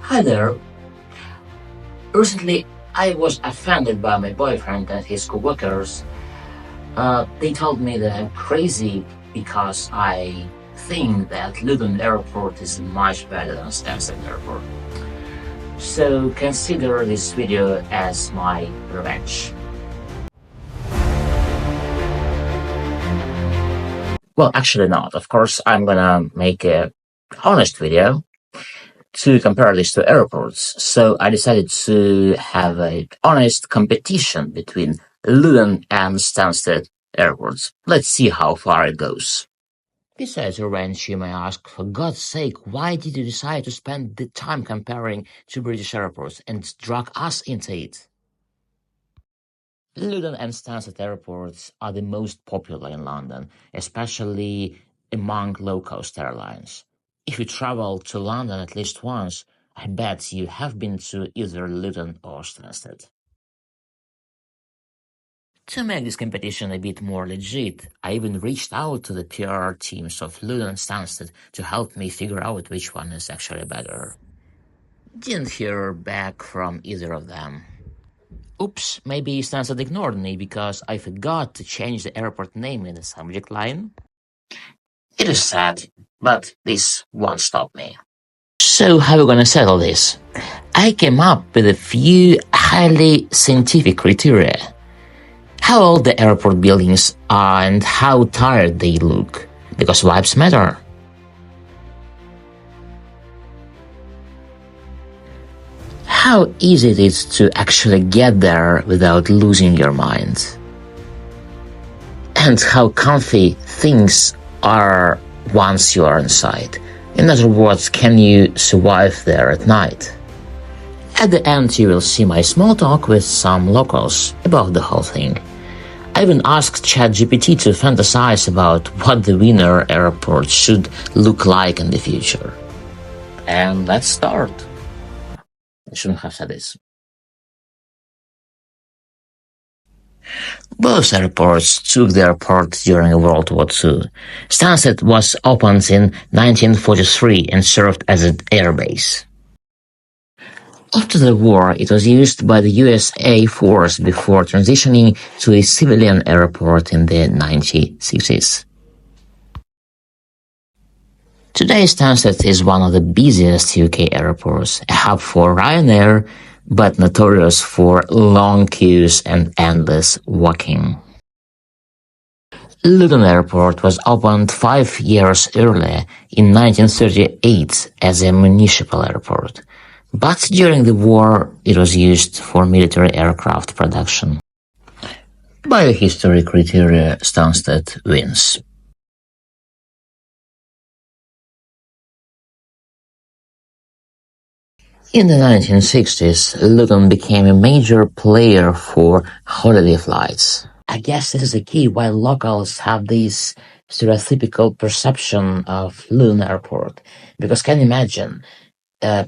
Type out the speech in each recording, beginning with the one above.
Hi there. Recently, I was offended by my boyfriend and his coworkers. They told me that I'm crazy because I think that Luton Airport is much better than Stansted Airport. So consider this video as my revenge. Well, actually not. Of course, I'm gonna make a honest video to compare these two airports. So I decided to have an honest competition between Luton and Stansted airports. Let's see how far it goes. Besides revenge, you may ask, for God's sake, why did you decide to spend the time comparing two British airports and drag us into it? Luton and Stansted airports are the most popular in London, especially among low-cost airlines. If you travel to London at least once, I bet you have been to either Luton or Stansted. To make this competition a bit more legit, I even reached out to the PR teams of Luton and Stansted to help me figure out which one is actually better. Didn't hear back from either of them. Oops, maybe Stansted ignored me because I forgot to change the airport name in the subject line. It is sad, but this won't stop me. So how are we gonna settle this? I came up with a few highly scientific criteria. How old the airport buildings are and how tired they look, because vibes matter. How easy it is to actually get there without losing your mind. And how comfy things are once you are inside. In other words, can you survive there at night? At the end, you will see my small talk with some locals about the whole thing. I even asked ChatGPT to fantasize about what the winner airport should look like in the future. And let's start. I shouldn't have said this. Both airports took their part during World War II. Stansted was opened in 1943 and served as an airbase. After the war, it was used by the US Air Force before transitioning to a civilian airport in the 1960s. Today, Stansted is one of the busiest UK airports, a hub for Ryanair, but notorious for long queues and endless walking. Luton Airport was opened 5 years earlier, in 1938, as a municipal airport, but during the war it was used for military aircraft production. By the history criteria, Stansted wins. In the 1960s, Luton became a major player for holiday flights. I guess this is the key why locals have this stereotypical perception of Luton Airport. Because can you imagine, a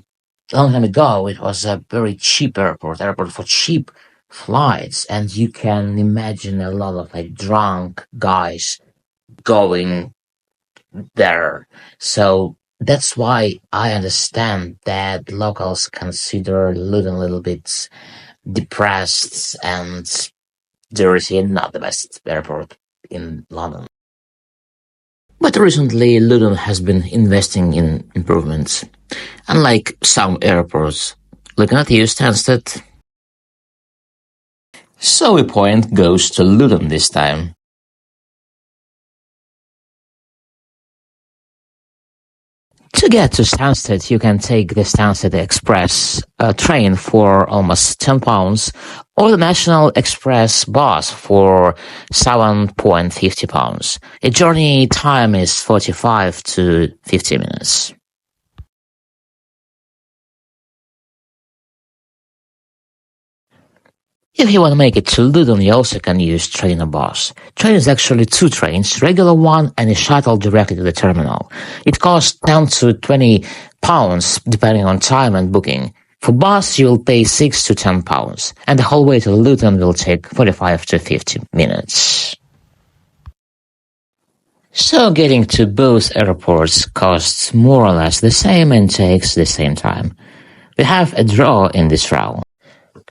long time ago it was a very cheap airport for cheap flights, and you can imagine a lot of drunk guys going there. So that's why I understand that locals consider Luton a little bit depressed and dirty and not the best airport in London. But recently, Luton has been investing in improvements. Unlike some airports, looking at you, Stansted. So a point goes to Luton this time. To get to Stansted, you can take the Stansted Express train for almost £10, or the National Express bus for £7.50. A journey time is 45 to 50 minutes. If you want to make it to Luton, you also can use train or bus. Train is actually two trains, regular one and a shuttle directly to the terminal. It costs £10 to £20 depending on time and booking. For bus, you will pay £6 to £10, and the whole way to Luton will take 45 to 50 minutes. So getting to both airports costs more or less the same and takes the same time. We have a draw in this round.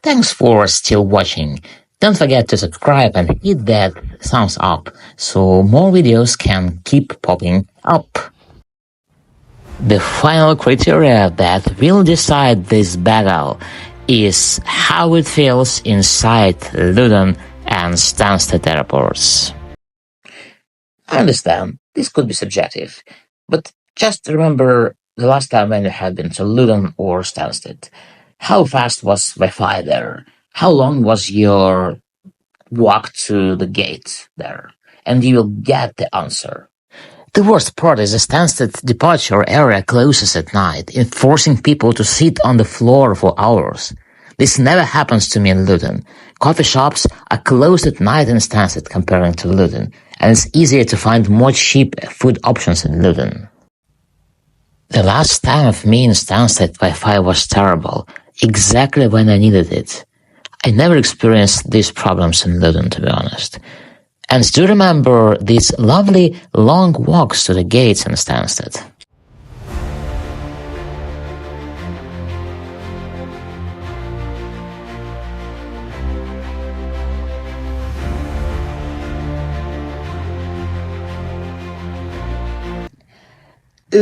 Thanks for still watching. Don't forget to subscribe and hit that thumbs up so more videos can keep popping up. The final criteria that will decide this battle is how it feels inside Luton and Stansted airports. I understand, this could be subjective, but just remember the last time when you had been to Luton or Stansted. How fast was Wi-Fi there? How long was your walk to the gate there? And you will get the answer. The worst part is the Stansted departure area closes at night, forcing people to sit on the floor for hours. This never happens to me in Luton. Coffee shops are closed at night in Stansted comparing to Luton, and it's easier to find more cheap food options in Luton. The last time of me in Stansted Wi-Fi was terrible, exactly when I needed it. I never experienced these problems in Luton, to be honest. And do remember these lovely long walks to the gates in Stansted.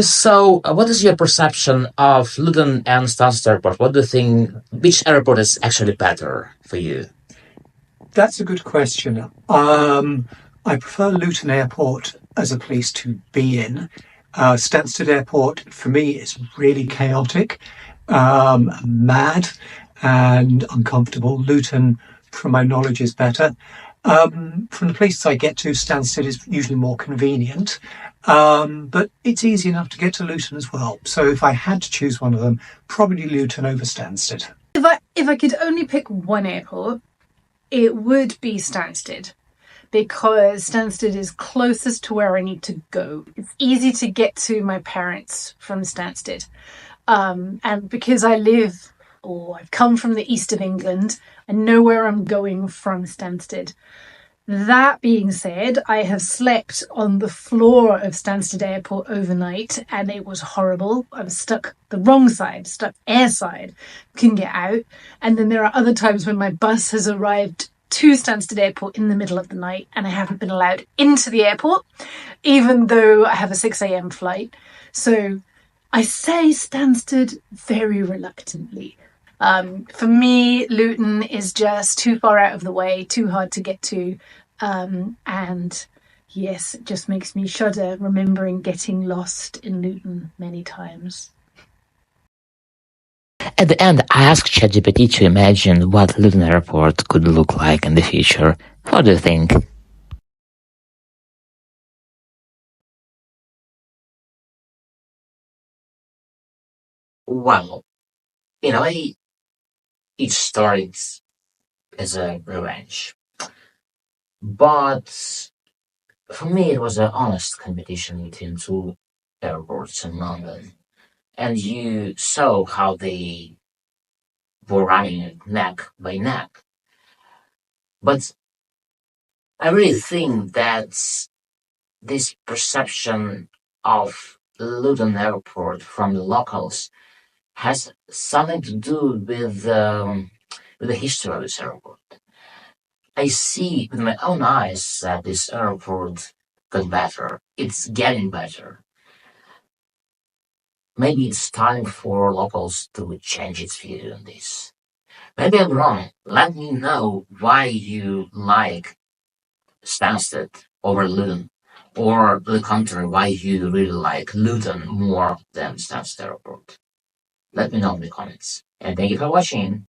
So, what is your perception of Luton and Stansted Airport? What do you think, which airport is actually better for you? That's a good question. I prefer Luton Airport as a place to be in. Stansted Airport, for me, is really chaotic, mad and uncomfortable. Luton, from my knowledge, is better. From the places I get to, Stansted is usually more convenient, but it's easy enough to get to Luton as well. So if I had to choose one of them, probably Luton over Stansted. If I could only pick one airport, it would be Stansted, because Stansted is closest to where I need to go. It's easy to get to my parents from Stansted. And because I've come from the east of England, I know where I'm going from Stansted. That being said, I have slept on the floor of Stansted Airport overnight and it was horrible. I was stuck the wrong side, stuck airside, couldn't get out. And then there are other times when my bus has arrived to Stansted Airport in the middle of the night and I haven't been allowed into the airport, even though I have a 6 a.m. flight. So I say Stansted very reluctantly. For me, Luton is just too far out of the way, too hard to get to. And yes, it just makes me shudder remembering getting lost in Luton many times. At the end, I asked ChatGPT to imagine what Luton Airport could look like in the future. What do you think? Well, in a way, it started as a revenge. But for me, it was an honest competition between two airports in London. And you saw how they were running it neck by neck. But I really think that this perception of Luton Airport from the locals has something to do with the history of this airport. I see with my own eyes that this airport got better. It's getting better. Maybe it's time for locals to change its view on this. Maybe I'm wrong. Let me know why you like Stansted over Luton, or the contrary, why you really like Luton more than Stansted Airport. Let me know in the comments. And thank you for watching.